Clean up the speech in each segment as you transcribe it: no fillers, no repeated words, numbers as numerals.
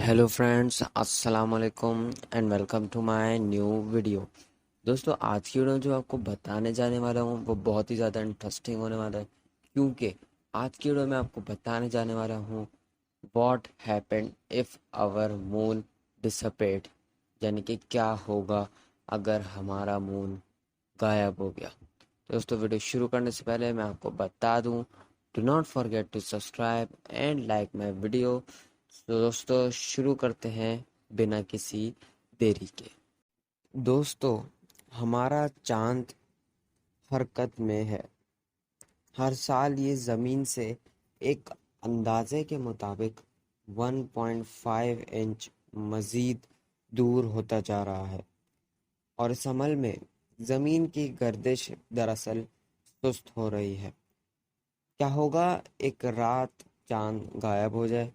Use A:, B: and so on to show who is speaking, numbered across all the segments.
A: Hello friends, अस्सलाम वालेकुम and welcome to my new video. दोस्तों, आज की वीडियो जो आपको बताने जाने वाला हूँ वो बहुत ही ज़्यादा इंटरेस्टिंग होने वाला है, क्योंकि आज की वीडियो में आपको बताने जाने वाला हूँ what happened if our moon disappeared, यानी कि क्या होगा अगर हमारा मून गायब हो गया। तो दोस्तों, वीडियो शुरू करने से पहले मैं आपको बता दूं, do not forget to subscribe and like my video. तो दोस्तों, शुरू करते हैं बिना किसी देरी के। दोस्तों, हमारा चांद हरकत में है। हर साल ये ज़मीन से एक अंदाजे के मुताबिक 1.5 इंच मज़ीद दूर होता जा रहा है, और इस अमल में ज़मीन की गर्दिश दरअसल सुस्त हो रही है। क्या होगा एक रात चांद गायब हो जाए?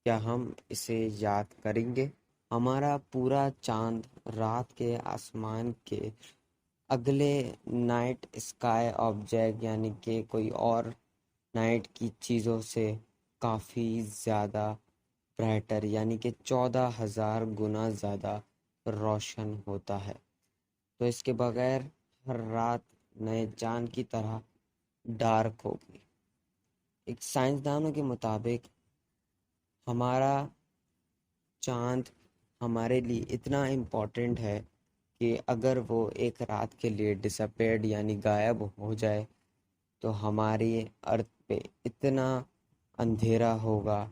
A: क्या हम इसे याद करेंगे? हमारा पूरा चांद रात के आसमान के अगले नाइट स्काई ऑब्जेक्ट, यानी कि कोई और नाइट की चीज़ों से काफ़ी ज़्यादा ब्राइटर, यानी कि 14,000 गुना ज़्यादा रोशन होता है। तो इसके बगैर हर रात नए चांद की तरह डार्क होगी। एक साइंसदानों के मुताबिक हमारा चांद हमारे लिए इतना इम्पोर्टेंट है कि अगर वो एक रात के लिए डिसअपेयर्ड यानी गायब हो जाए तो हमारी अर्थ पे इतना अंधेरा होगा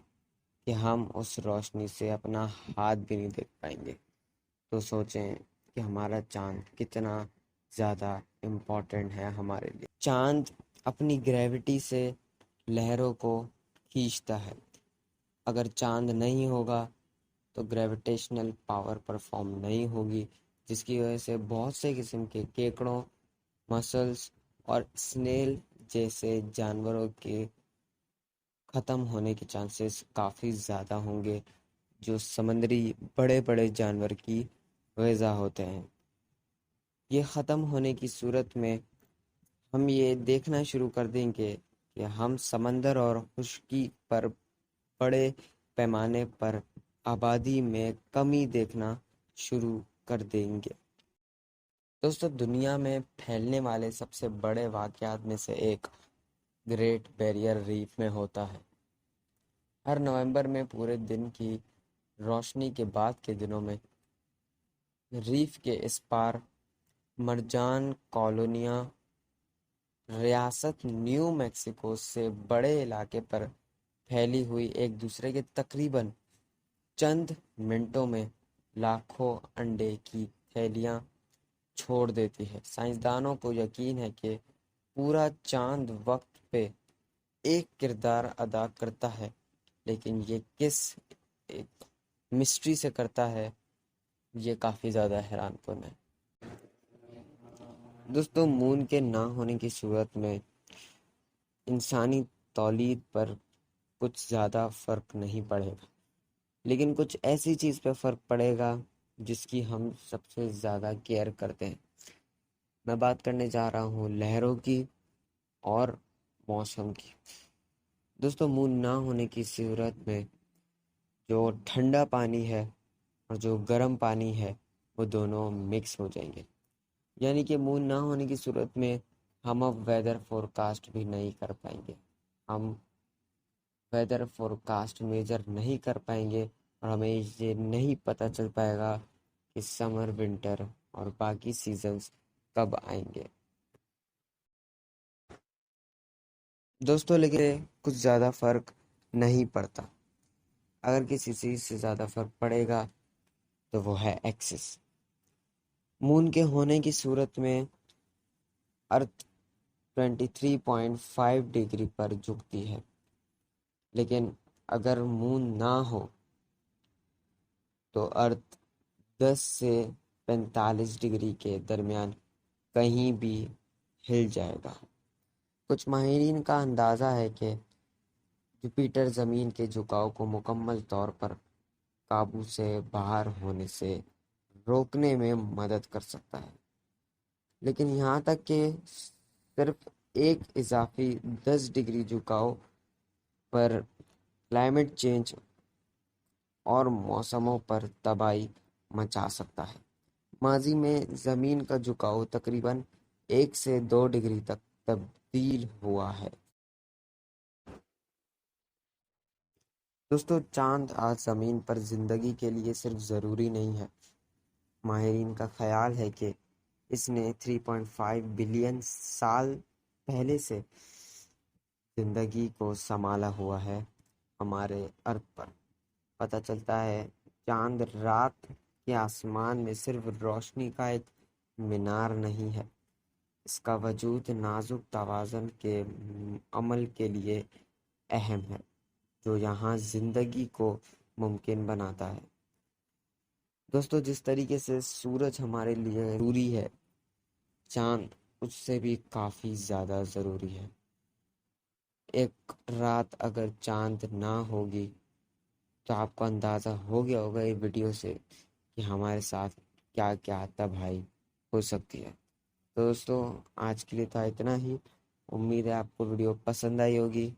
A: कि हम उस रोशनी से अपना हाथ भी नहीं देख पाएंगे। तो सोचें कि हमारा चांद कितना ज़्यादा इम्पोर्टेंट है हमारे लिए। चांद अपनी ग्रेविटी से लहरों को खींचता है। अगर चांद नहीं होगा तो ग्रेविटेशनल पावर परफॉर्म नहीं होगी, जिसकी वजह से बहुत से किस्म के केकड़ों, मसल्स और स्नेल जैसे जानवरों के ख़त्म होने के चांसेस काफ़ी ज़्यादा होंगे, जो समुद्री बड़े बड़े जानवर की ग़िज़ा होते हैं। ये ख़त्म होने की सूरत में हम ये देखना शुरू कर देंगे कि हम समंदर और खुश्की पर बड़े पैमाने पर आबादी में कमी देखना शुरू कर देंगे। दोस्तों, दुनिया में फैलने वाले सबसे बड़े वाक़यात में से एक ग्रेट बैरियर रीफ में होता है। हर नवंबर में पूरे दिन की रोशनी के बाद के दिनों में रीफ के इस पार मरजान कॉलोनियाँ रियासत न्यू मैक्सिको से बड़े इलाके पर फैली हुई एक दूसरे के तकरीबन चंद मिनटों में लाखों अंडे की थैलियाँ छोड़ देती है। साइंसदानों को यकीन है कि पूरा चांद वक्त पे एक किरदार अदा करता है, लेकिन ये किस एक मिस्ट्री से करता है, ये काफ़ी ज़्यादा हैरानकुन है। दोस्तों, मून के ना होने की सूरत में इंसानी तौलीद पर कुछ ज़्यादा फ़र्क नहीं पड़ेगा, लेकिन कुछ ऐसी चीज़ पे फ़र्क पड़ेगा जिसकी हम सबसे ज़्यादा केयर करते हैं। मैं बात करने जा रहा हूँ लहरों की और मौसम की। दोस्तों, मून ना होने की सूरत में जो ठंडा पानी है और जो गर्म पानी है वो दोनों मिक्स हो जाएंगे। यानी कि मून ना होने की सूरत में हम अब वेदर फोरकास्ट भी नहीं कर पाएंगे। हम वेदर फोरकास्ट मेजर नहीं कर पाएंगे और हमें ये नहीं पता चल पाएगा कि समर, विंटर और बाकी सीजन्स कब आएंगे। दोस्तों, लेकिन कुछ ज़्यादा फ़र्क नहीं पड़ता। अगर किसी चीज़ से ज़्यादा फ़र्क पड़ेगा तो वो है एक्सिस। मून के होने की सूरत में अर्थ 23.5 डिग्री पर झुकती है, लेकिन अगर मून ना हो तो अर्थ 10 से 45 डिग्री के दरमियान कहीं भी हिल जाएगा। कुछ माहिरीन का अंदाज़ा है कि जुपिटर ज़मीन के झुकाव को मुकम्मल तौर पर काबू से बाहर होने से रोकने में मदद कर सकता है, लेकिन यहाँ तक कि सिर्फ एक इजाफी 10 डिग्री झुकाव पर क्लाइमेट चेंज اور موسموں پر تباہی مچا سکتا ہے۔ ماضی میں زمین کا جھکاؤ تقریباً 1 سے 2 ڈگری تک تبدیل ہوا ہے۔ دوستو، چاند آج زمین پر زندگی کے لیے صرف ضروری نہیں ہے۔ ماہرین کا خیال ہے کہ اس نے 3.5 بلین سال پہلے سے زندگی کو سنبھالا ہوا ہے۔ ہمارے ارتھ پر پتہ چلتا ہے چاند رات کے آسمان میں صرف روشنی کا ایک مینار نہیں ہے، اس کا وجود نازک توازن کے عمل کے لیے اہم ہے جو یہاں زندگی کو ممکن بناتا ہے۔ دوستو، جس طریقے سے سورج ہمارے لیے ضروری ہے، چاند اس سے بھی کافی زیادہ ضروری ہے۔ ایک رات اگر چاند نہ ہوگی تو آپ کو اندازہ ہو گیا ہوگا یہ ویڈیو سے کہ ہمارے ساتھ کیا کیا تباہی ہو سکتی ہے۔ دوستو، آج کے لیے تھا اتنا ہی۔ امید ہے آپ کو ویڈیو پسند آئی ہوگی۔